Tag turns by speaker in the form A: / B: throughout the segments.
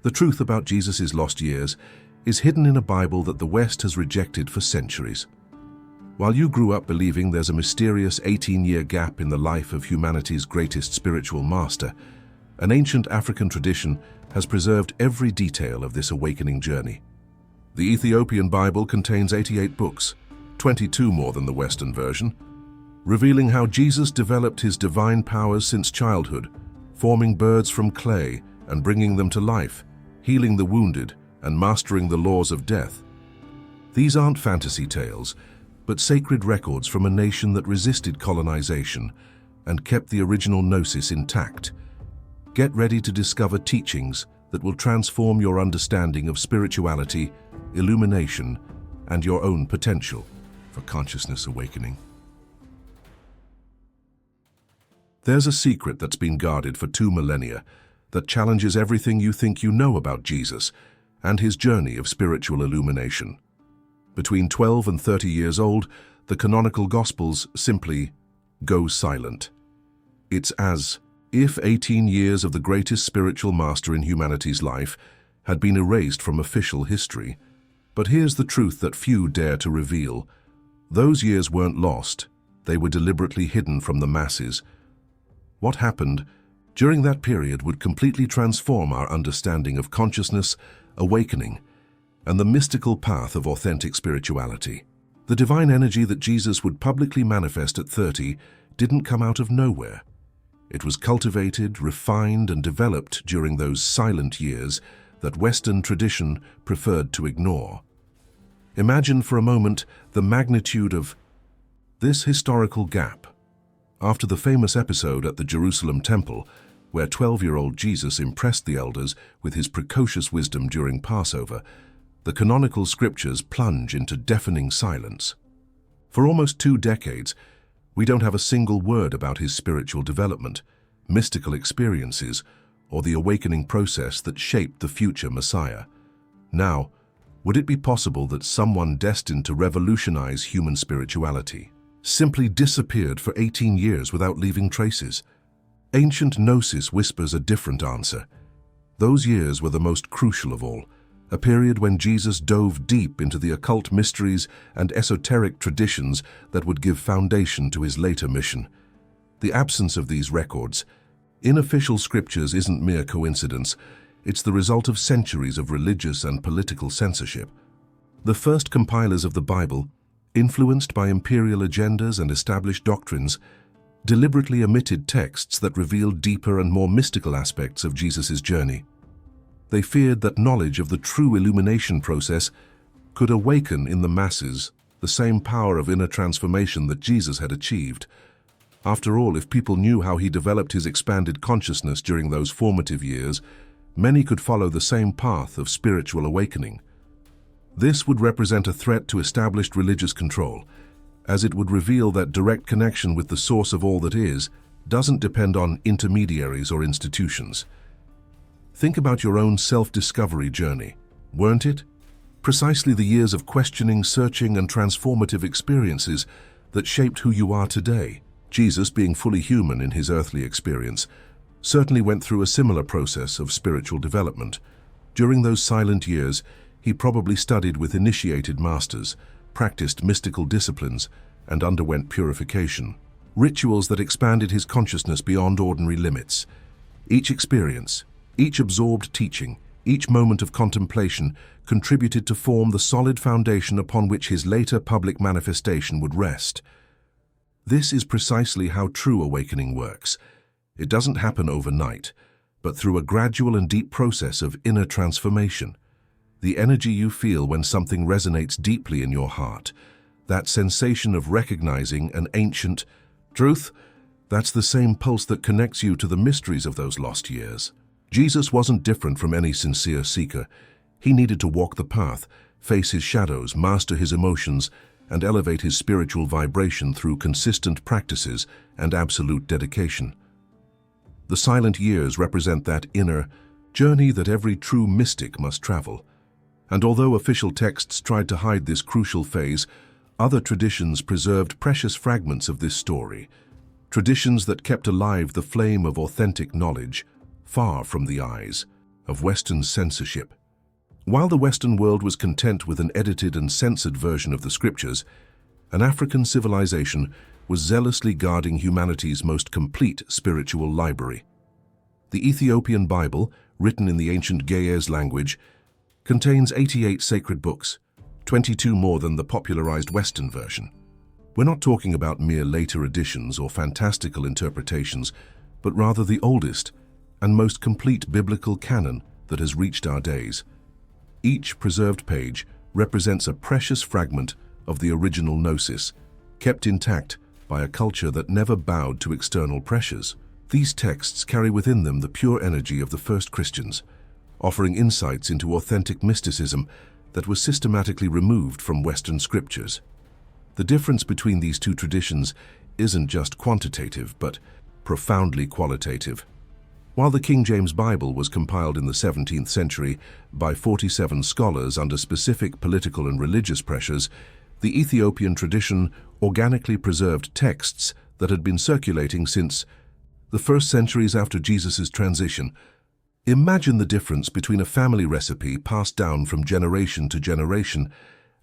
A: The truth about Jesus' lost years is hidden in a Bible that the West has rejected for centuries. While you grew up believing there's a mysterious 18-year gap in the life of humanity's greatest spiritual master, an ancient African tradition has preserved every detail of this awakening journey. The Ethiopian Bible contains 88 books, 22 more than the Western version, revealing how Jesus developed his divine powers since childhood, forming birds from clay and bringing them to life, healing the wounded and mastering the laws of death. These aren't fantasy tales, but sacred records from a nation that resisted colonization and kept the original gnosis intact. Get ready to discover teachings that will transform your understanding of spirituality, illumination, and your own potential for consciousness awakening. There's a secret that's been guarded for 2 millennia that challenges everything you think you know about Jesus and his journey of spiritual illumination. Between 12 and 30 years old, the canonical Gospels simply go silent. It's as if 18 years of the greatest spiritual master in humanity's life had been erased from official history. But here's the truth that few dare to reveal. Those years weren't lost. They were deliberately hidden from the masses. What happened during that period would completely transform our understanding of consciousness, awakening, and the mystical path of authentic spirituality. The divine energy that Jesus would publicly manifest at 30 didn't come out of nowhere. It was cultivated, refined, and developed during those silent years that Western tradition preferred to ignore. Imagine for a moment the magnitude of this historical gap. After the famous episode at the Jerusalem temple, where 12-year-old Jesus impressed the elders with his precocious wisdom during Passover, the canonical scriptures plunge into deafening silence. For almost 2 decades, we don't have a single word about his spiritual development, mystical experiences, or the awakening process that shaped the future Messiah. Now, would it be possible that someone destined to revolutionize human spirituality simply disappeared for 18 years without leaving traces? Ancient Gnosis whispers a different answer. Those years were the most crucial of all, a period when Jesus dove deep into the occult mysteries and esoteric traditions that would give foundation to his later mission. The absence of these records in official scriptures isn't mere coincidence. It's the result of centuries of religious and political censorship. The first compilers of the Bible, influenced by imperial agendas and established doctrines, deliberately omitted texts that revealed deeper and more mystical aspects of Jesus' journey. They feared that knowledge of the true illumination process could awaken in the masses the same power of inner transformation that Jesus had achieved. After all, if people knew how he developed his expanded consciousness during those formative years, many could follow the same path of spiritual awakening. This would represent a threat to established religious control, as it would reveal that direct connection with the source of all that is doesn't depend on intermediaries or institutions. Think about your own self-discovery journey, weren't it? Precisely the years of questioning, searching, and transformative experiences that shaped who you are today. Jesus, being fully human in his earthly experience, certainly went through a similar process of spiritual development. During those silent years, he probably studied with initiated masters, practiced mystical disciplines, and underwent purification, rituals that expanded his consciousness beyond ordinary limits. Each experience, each absorbed teaching, each moment of contemplation contributed to form the solid foundation upon which his later public manifestation would rest. This is precisely how true awakening works. It doesn't happen overnight, but through a gradual and deep process of inner transformation. The energy you feel when something resonates deeply in your heart, that sensation of recognizing an ancient truth, that's the same pulse that connects you to the mysteries of those lost years. Jesus wasn't different from any sincere seeker. He needed to walk the path, face his shadows, master his emotions, and elevate his spiritual vibration through consistent practices and absolute dedication. The silent years represent that inner journey that every true mystic must travel. And although official texts tried to hide this crucial phase, other traditions preserved precious fragments of this story, traditions that kept alive the flame of authentic knowledge, far from the eyes. of Western censorship. While the Western world was content with an edited and censored version of the scriptures, an African civilization was zealously guarding humanity's most complete spiritual library. The Ethiopian Bible, written in the ancient Ge'ez language, contains 88 sacred books, 22 more than the popularized Western version. We're not talking about mere later additions or fantastical interpretations, but rather the oldest and most complete biblical canon that has reached our days. Each preserved page represents a precious fragment of the original gnosis, kept intact by a culture that never bowed to external pressures. These texts carry within them the pure energy of the first Christians, offering insights into authentic mysticism that was systematically removed from Western scriptures. The difference between these two traditions isn't just quantitative, but profoundly qualitative. While the King James Bible was compiled in the 17th century by 47 scholars under specific political and religious pressures, the Ethiopian tradition organically preserved texts that had been circulating since the first centuries after Jesus' transition. Imagine the difference between a family recipe passed down from generation to generation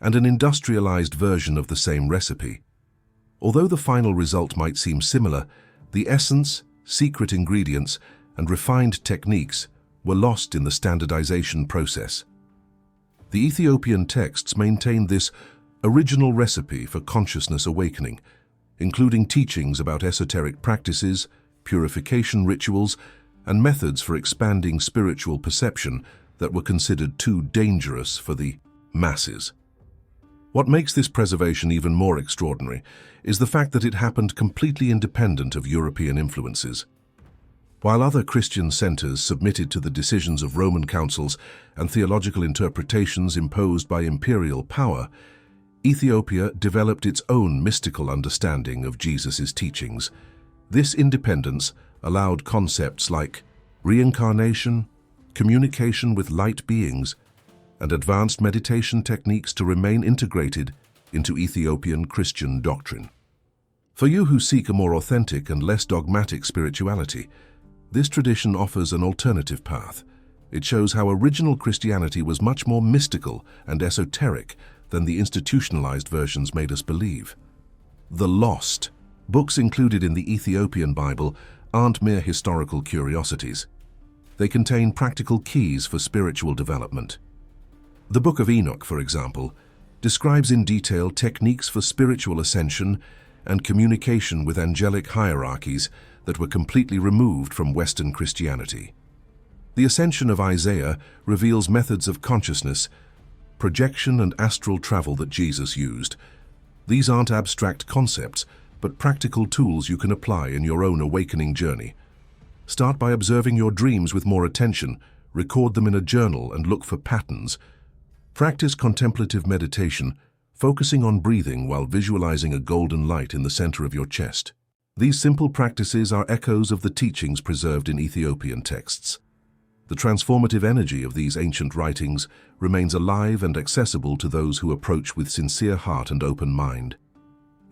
A: and an industrialized version of the same recipe. Although the final result might seem similar, the essence, secret ingredients, and refined techniques were lost in the standardization process. The Ethiopian texts maintained this original recipe for consciousness awakening, including teachings about esoteric practices, purification rituals, and methods for expanding spiritual perception that were considered too dangerous for the masses. What makes this preservation even more extraordinary is the fact that it happened completely independent of European influences. While other Christian centers submitted to the decisions of Roman councils and theological interpretations imposed by imperial power, Ethiopia developed its own mystical understanding of Jesus' teachings. This independence allowed concepts like reincarnation, communication with light beings, and advanced meditation techniques to remain integrated into Ethiopian Christian doctrine. For you who seek a more authentic and less dogmatic spirituality, this tradition offers an alternative path. It shows how original Christianity was much more mystical and esoteric than the institutionalized versions made us believe. The lost books included in the Ethiopian Bible aren't mere historical curiosities. They contain practical keys for spiritual development. The Book of Enoch, for example, describes in detail techniques for spiritual ascension and communication with angelic hierarchies that were completely removed from Western Christianity. The Ascension of Isaiah reveals methods of consciousness, projection, and astral travel that Jesus used. These aren't abstract concepts, but practical tools you can apply in your own awakening journey. Start by observing your dreams with more attention, record them in a journal, and look for patterns. Practice contemplative meditation, focusing on breathing while visualizing a golden light in the center of your chest. These simple practices are echoes of the teachings preserved in Ethiopian texts. The transformative energy of these ancient writings remains alive and accessible to those who approach with sincere heart and open mind.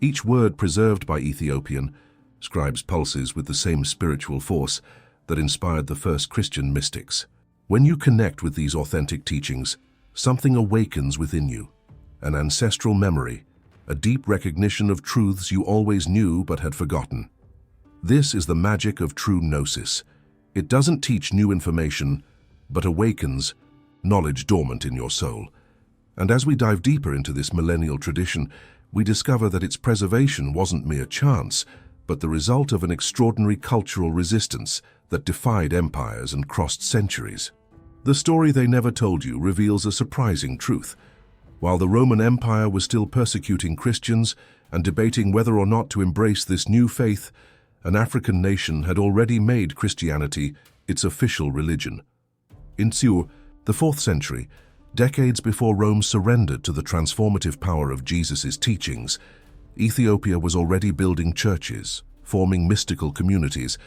A: Each word preserved by Ethiopian scribes pulses with the same spiritual force that inspired the first Christian mystics. When you connect with these authentic teachings, something awakens within you, an ancestral memory, a deep recognition of truths you always knew but had forgotten. This is the magic of true gnosis. It doesn't teach new information, but awakens knowledge dormant in your soul. And as we dive deeper into this millennial tradition, we discover that its preservation wasn't mere chance, but the result of an extraordinary cultural resistance that defied empires and crossed centuries. The story they never told you reveals a surprising truth. While the Roman Empire was still persecuting Christians and debating whether or not to embrace this new faith, an African nation had already made Christianity its official religion. In the 4th century, decades before Rome surrendered to the transformative power of Jesus' teachings, Ethiopia was already building churches, forming mystical communities,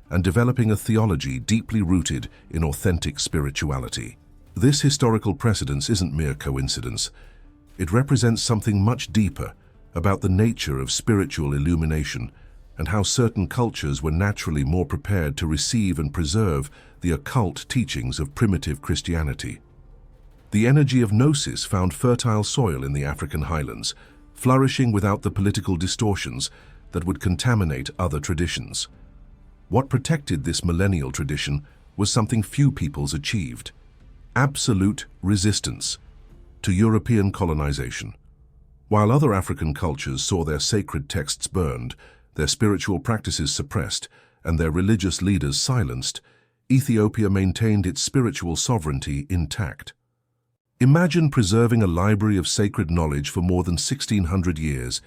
A: and developing a theology deeply rooted in authentic spirituality. This historical precedence isn't mere coincidence. It represents something much deeper about the nature of spiritual illumination and how certain cultures were naturally more prepared to receive and preserve the occult teachings of primitive Christianity. The energy of gnosis found fertile soil in the African highlands, flourishing without the political distortions that would contaminate other traditions. What protected this millennial tradition was something few peoples achieved: absolute resistance to European colonization. While other African cultures saw their sacred texts burned, their spiritual practices suppressed, and their religious leaders silenced, Ethiopia maintained its spiritual sovereignty intact. Imagine preserving a library of sacred knowledge for more than 1,600 years,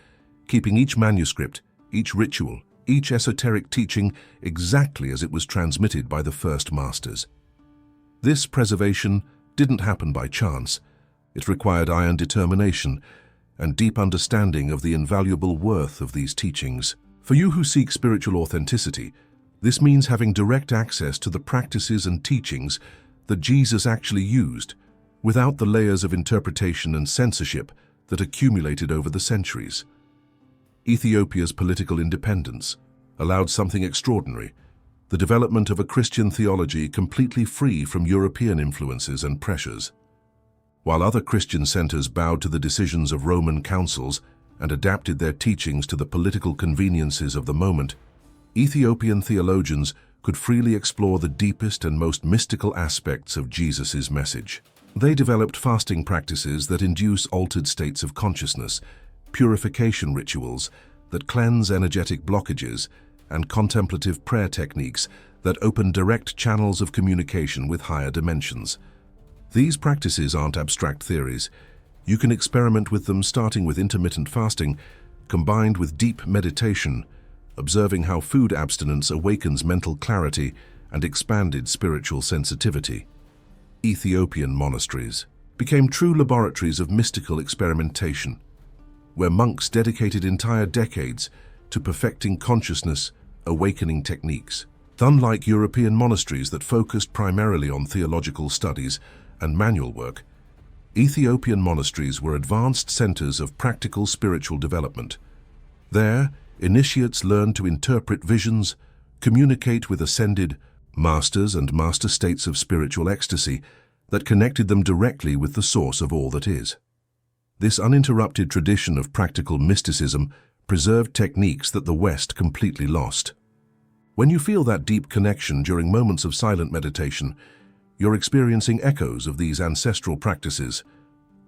A: keeping each manuscript, each ritual, each esoteric teaching exactly as it was transmitted by the first masters. This preservation didn't happen by chance. It required iron determination and deep understanding of the invaluable worth of these teachings. For you who seek spiritual authenticity, this means having direct access to the practices and teachings that Jesus actually used, without the layers of interpretation and censorship that accumulated over the centuries. Ethiopia's political independence allowed something extraordinary: the development of a Christian theology completely free from European influences and pressures. While other Christian centers bowed to the decisions of Roman councils and adapted their teachings to the political conveniences of the moment, Ethiopian theologians could freely explore the deepest and most mystical aspects of Jesus' message. They developed fasting practices that induce altered states of consciousness, purification rituals that cleanse energetic blockages, and contemplative prayer techniques that open direct channels of communication with higher dimensions. These practices aren't abstract theories. You can experiment with them, starting with intermittent fasting, combined with deep meditation, observing how food abstinence awakens mental clarity and expanded spiritual sensitivity. Ethiopian monasteries became true laboratories of mystical experimentation, where monks dedicated entire decades to perfecting consciousness, awakening techniques. Unlike European monasteries that focused primarily on theological studies and manual work, Ethiopian monasteries were advanced centers of practical spiritual development. There, initiates learned to interpret visions, communicate with ascended masters and master states of spiritual ecstasy that connected them directly with the source of all that is. This uninterrupted tradition of practical mysticism preserved techniques that the West completely lost. When you feel that deep connection during moments of silent meditation, you're experiencing echoes of these ancestral practices.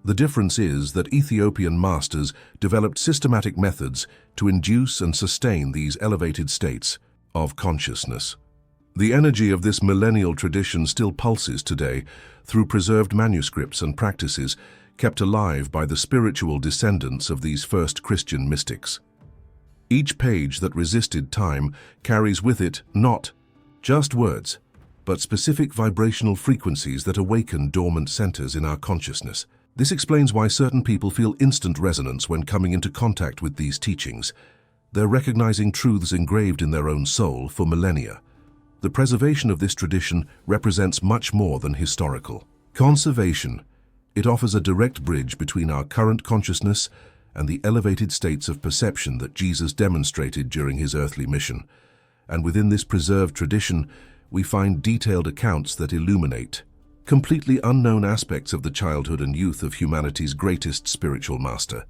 A: The difference is that Ethiopian masters developed systematic methods to induce and sustain these elevated states of consciousness. The energy of this millennial tradition still pulses today through preserved manuscripts and practices kept alive by the spiritual descendants of these first Christian mystics. Each page that resisted time carries with it not just words, but specific vibrational frequencies that awaken dormant centers in our consciousness. This explains why certain people feel instant resonance when coming into contact with these teachings. They're recognizing truths engraved in their own soul for millennia. The preservation of this tradition represents much more than historical conservation. It offers a direct bridge between our current consciousness and the elevated states of perception that Jesus demonstrated during his earthly mission. And within this preserved tradition, we find detailed accounts that illuminate completely unknown aspects of the childhood and youth of humanity's greatest spiritual master.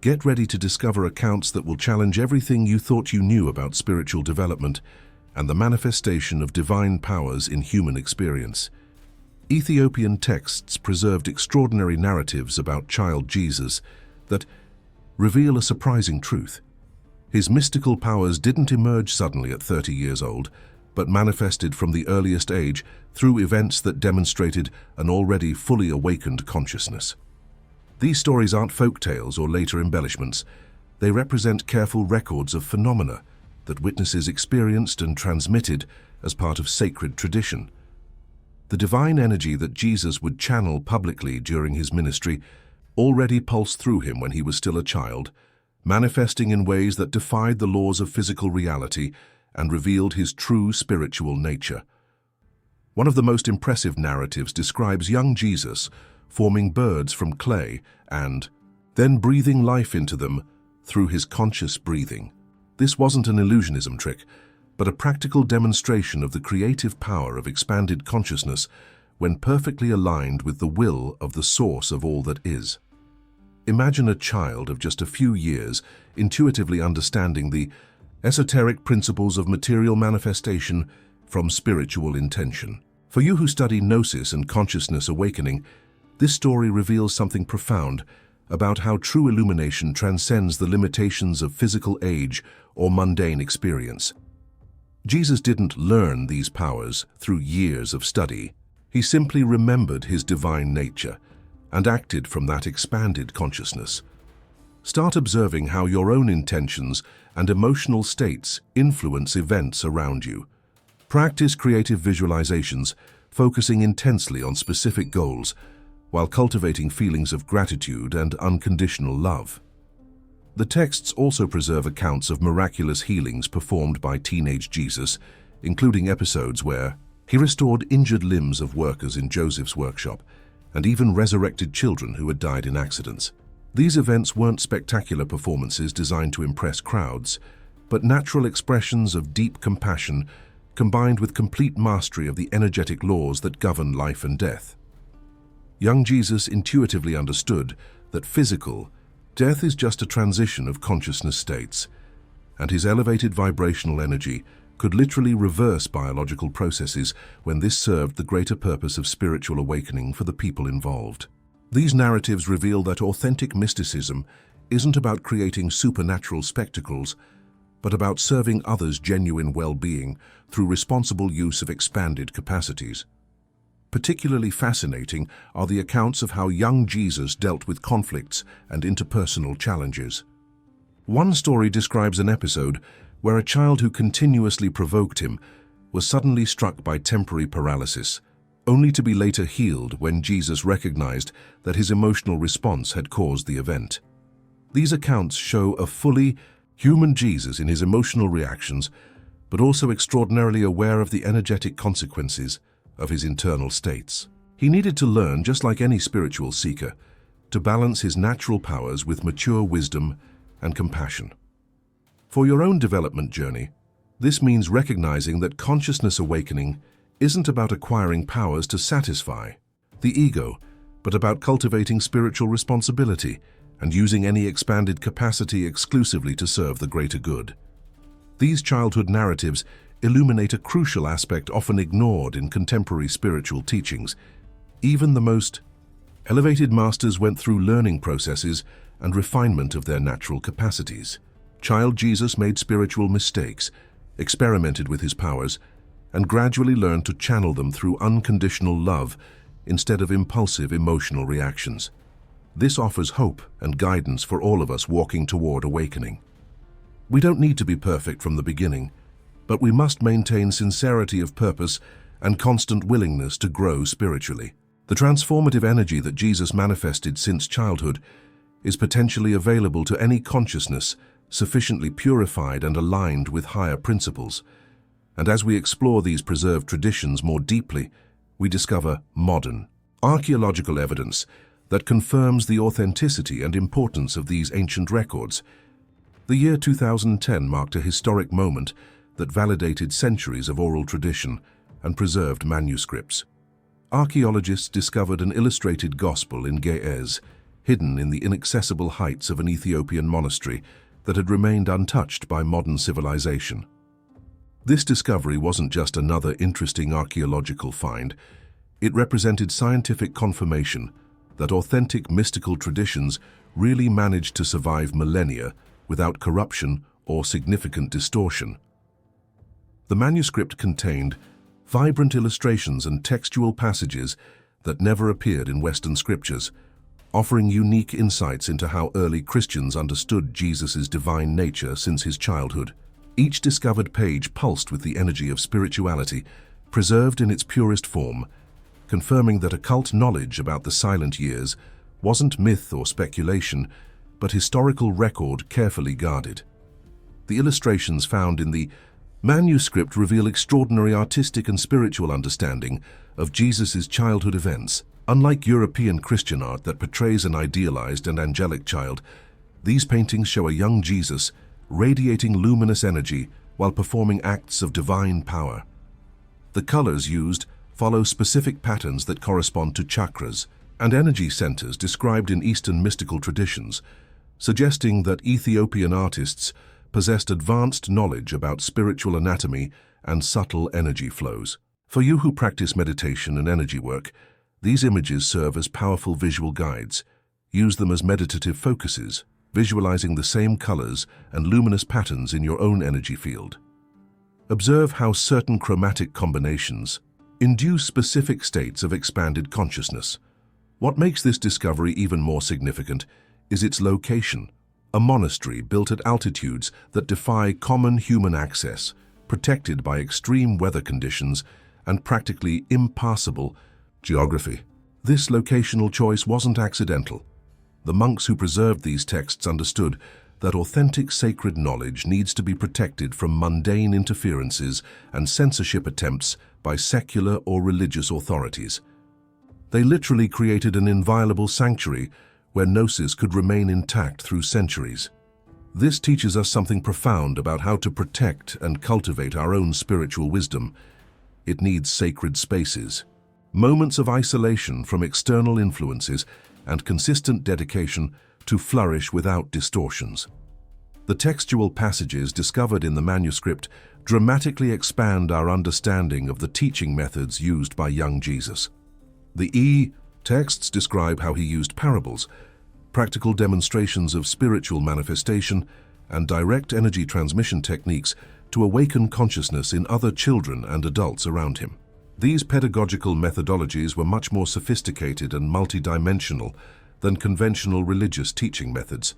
A: Get ready to discover accounts that will challenge everything you thought you knew about spiritual development and the manifestation of divine powers in human experience. Ethiopian texts preserved extraordinary narratives about child Jesus that reveal a surprising truth. His mystical powers didn't emerge suddenly at 30 years old, but manifested from the earliest age through events that demonstrated an already fully awakened consciousness. These stories aren't folk tales or later embellishments. They represent careful records of phenomena that witnesses experienced and transmitted as part of sacred tradition. The divine energy that Jesus would channel publicly during his ministry already pulsed through him when he was still a child, manifesting in ways that defied the laws of physical reality and revealed his true spiritual nature. One of the most impressive narratives describes young Jesus forming birds from clay and then breathing life into them through his conscious breathing. This wasn't an illusionism trick, but a practical demonstration of the creative power of expanded consciousness when perfectly aligned with the will of the source of all that is. Imagine a child of just a few years intuitively understanding the esoteric principles of material manifestation from spiritual intention. For you who study gnosis and consciousness awakening, this story reveals something profound about how true illumination transcends the limitations of physical age or mundane experience. Jesus didn't learn these powers through years of study. He simply remembered his divine nature and acted from that expanded consciousness. Start observing how your own intentions and emotional states influence events around you. Practice creative visualizations, focusing intensely on specific goals, while cultivating feelings of gratitude and unconditional love. The texts also preserve accounts of miraculous healings performed by teenage Jesus, including episodes where he restored injured limbs of workers in Joseph's workshop and even resurrected children who had died in accidents. These events weren't spectacular performances designed to impress crowds, but natural expressions of deep compassion combined with complete mastery of the energetic laws that govern life and death. Young Jesus intuitively understood that physical death is just a transition of consciousness states, and his elevated vibrational energy could literally reverse biological processes when this served the greater purpose of spiritual awakening for the people involved. These narratives reveal that authentic mysticism isn't about creating supernatural spectacles, but about serving others' genuine well-being through responsible use of expanded capacities. Particularly fascinating are the accounts of how young Jesus dealt with conflicts and interpersonal challenges. One story describes an episode where a child who continuously provoked him was suddenly struck by temporary paralysis, only to be later healed when Jesus recognized that his emotional response had caused the event. These accounts show a fully human Jesus in his emotional reactions, but also extraordinarily aware of the energetic consequences of his internal states. He needed to learn, just like any spiritual seeker, to balance his natural powers with mature wisdom and compassion. For your own development journey, this means recognizing that consciousness awakening isn't about acquiring powers to satisfy the ego, but about cultivating spiritual responsibility and using any expanded capacity exclusively to serve the greater good. These childhood narratives illuminate a crucial aspect often ignored in contemporary spiritual teachings. Even the most elevated masters went through learning processes and refinement of their natural capacities. Child Jesus made spiritual mistakes, experimented with his powers, and gradually learned to channel them through unconditional love instead of impulsive emotional reactions. This offers hope and guidance for all of us walking toward awakening. We don't need to be perfect from the beginning, but we must maintain sincerity of purpose and constant willingness to grow spiritually. The transformative energy that Jesus manifested since childhood is potentially available to any consciousness sufficiently purified and aligned with higher principles. And as we explore these preserved traditions more deeply, we discover modern, archaeological evidence that confirms the authenticity and importance of these ancient records. The year 2010 marked a historic moment that validated centuries of oral tradition and preserved manuscripts. Archaeologists discovered an illustrated gospel in Ge'ez, hidden in the inaccessible heights of an Ethiopian monastery that had remained untouched by modern civilization. This discovery wasn't just another interesting archaeological find. It represented scientific confirmation that authentic mystical traditions really managed to survive millennia without corruption or significant distortion. The manuscript contained vibrant illustrations and textual passages that never appeared in Western scriptures, offering unique insights into how early Christians understood Jesus' divine nature since his childhood. Each discovered page pulsed with the energy of spirituality, preserved in its purest form, confirming that occult knowledge about the silent years wasn't myth or speculation, but historical record carefully guarded. The illustrations found in the manuscript reveal extraordinary artistic and spiritual understanding of Jesus' childhood events. Unlike European Christian art that portrays an idealized and angelic child, these paintings show a young Jesus radiating luminous energy while performing acts of divine power. The colors used follow specific patterns that correspond to chakras and energy centers described in Eastern mystical traditions, suggesting that Ethiopian artists possessed advanced knowledge about spiritual anatomy and subtle energy flows. For you who practice meditation and energy work, these images serve as powerful visual guides. Use them as meditative focuses, visualizing the same colors and luminous patterns in your own energy field. Observe how certain chromatic combinations induce specific states of expanded consciousness. What makes this discovery even more significant is its location, a monastery built at altitudes that defy common human access, protected by extreme weather conditions and practically impassable geography. This locational choice wasn't accidental. The monks who preserved these texts understood that authentic sacred knowledge needs to be protected from mundane interferences and censorship attempts by secular or religious authorities. They literally created an inviolable sanctuary where gnosis could remain intact through centuries. This teaches us something profound about how to protect and cultivate our own spiritual wisdom. It needs sacred spaces, moments of isolation from external influences, and consistent dedication to flourish without distortions. The textual passages discovered in the manuscript dramatically expand our understanding of the teaching methods used by young Jesus. The texts describe how he used parables, practical demonstrations of spiritual manifestation, and direct energy transmission techniques to awaken consciousness in other children and adults around him. These pedagogical methodologies were much more sophisticated and multidimensional than conventional religious teaching methods.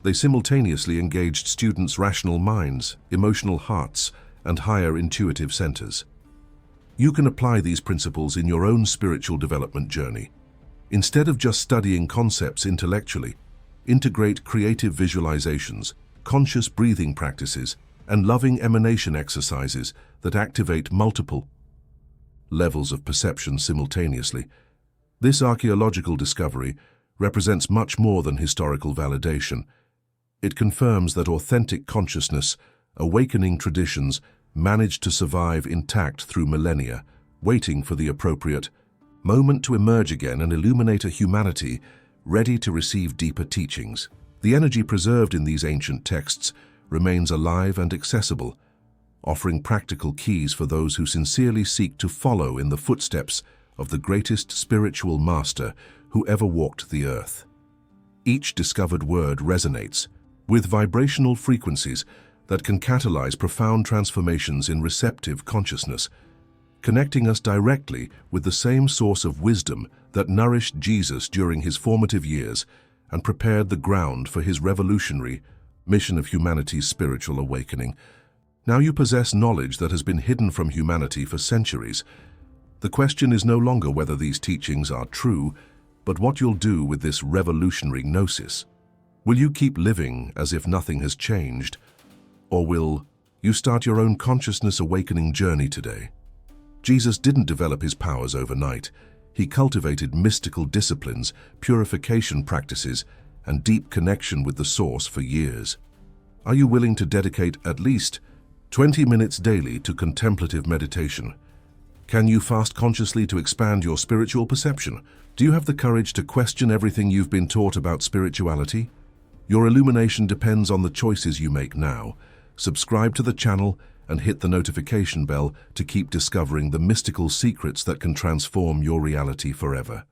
A: They simultaneously engaged students' rational minds, emotional hearts, and higher intuitive centers. You can apply these principles in your own spiritual development journey. Instead of just studying concepts intellectually, integrate creative visualizations, conscious breathing practices, and loving emanation exercises that activate multiple levels of perception simultaneously. This archaeological discovery represents much more than historical validation. It confirms that authentic consciousness, awakening traditions, managed to survive intact through millennia, waiting for the appropriate moment to emerge again and illuminate a humanity ready to receive deeper teachings. The energy preserved in these ancient texts remains alive and accessible, offering practical keys for those who sincerely seek to follow in the footsteps of the greatest spiritual master who ever walked the earth. Each discovered word resonates with vibrational frequencies that can catalyze profound transformations in receptive consciousness, connecting us directly with the same source of wisdom that nourished Jesus during his formative years and prepared the ground for his revolutionary mission of humanity's spiritual awakening. Now you possess knowledge that has been hidden from humanity for centuries. The question is no longer whether these teachings are true, but what you'll do with this revolutionary gnosis. Will you keep living as if nothing has changed, or will you start your own consciousness awakening journey today? Jesus didn't develop his powers overnight. He cultivated mystical disciplines, purification practices, and deep connection with the source for years. Are you willing to dedicate at least 20 minutes daily to contemplative meditation? Can you fast consciously to expand your spiritual perception? Do you have the courage to question everything you've been taught about spirituality? Your illumination depends on the choices you make now. Subscribe to the channel and hit the notification bell to keep discovering the mystical secrets that can transform your reality forever.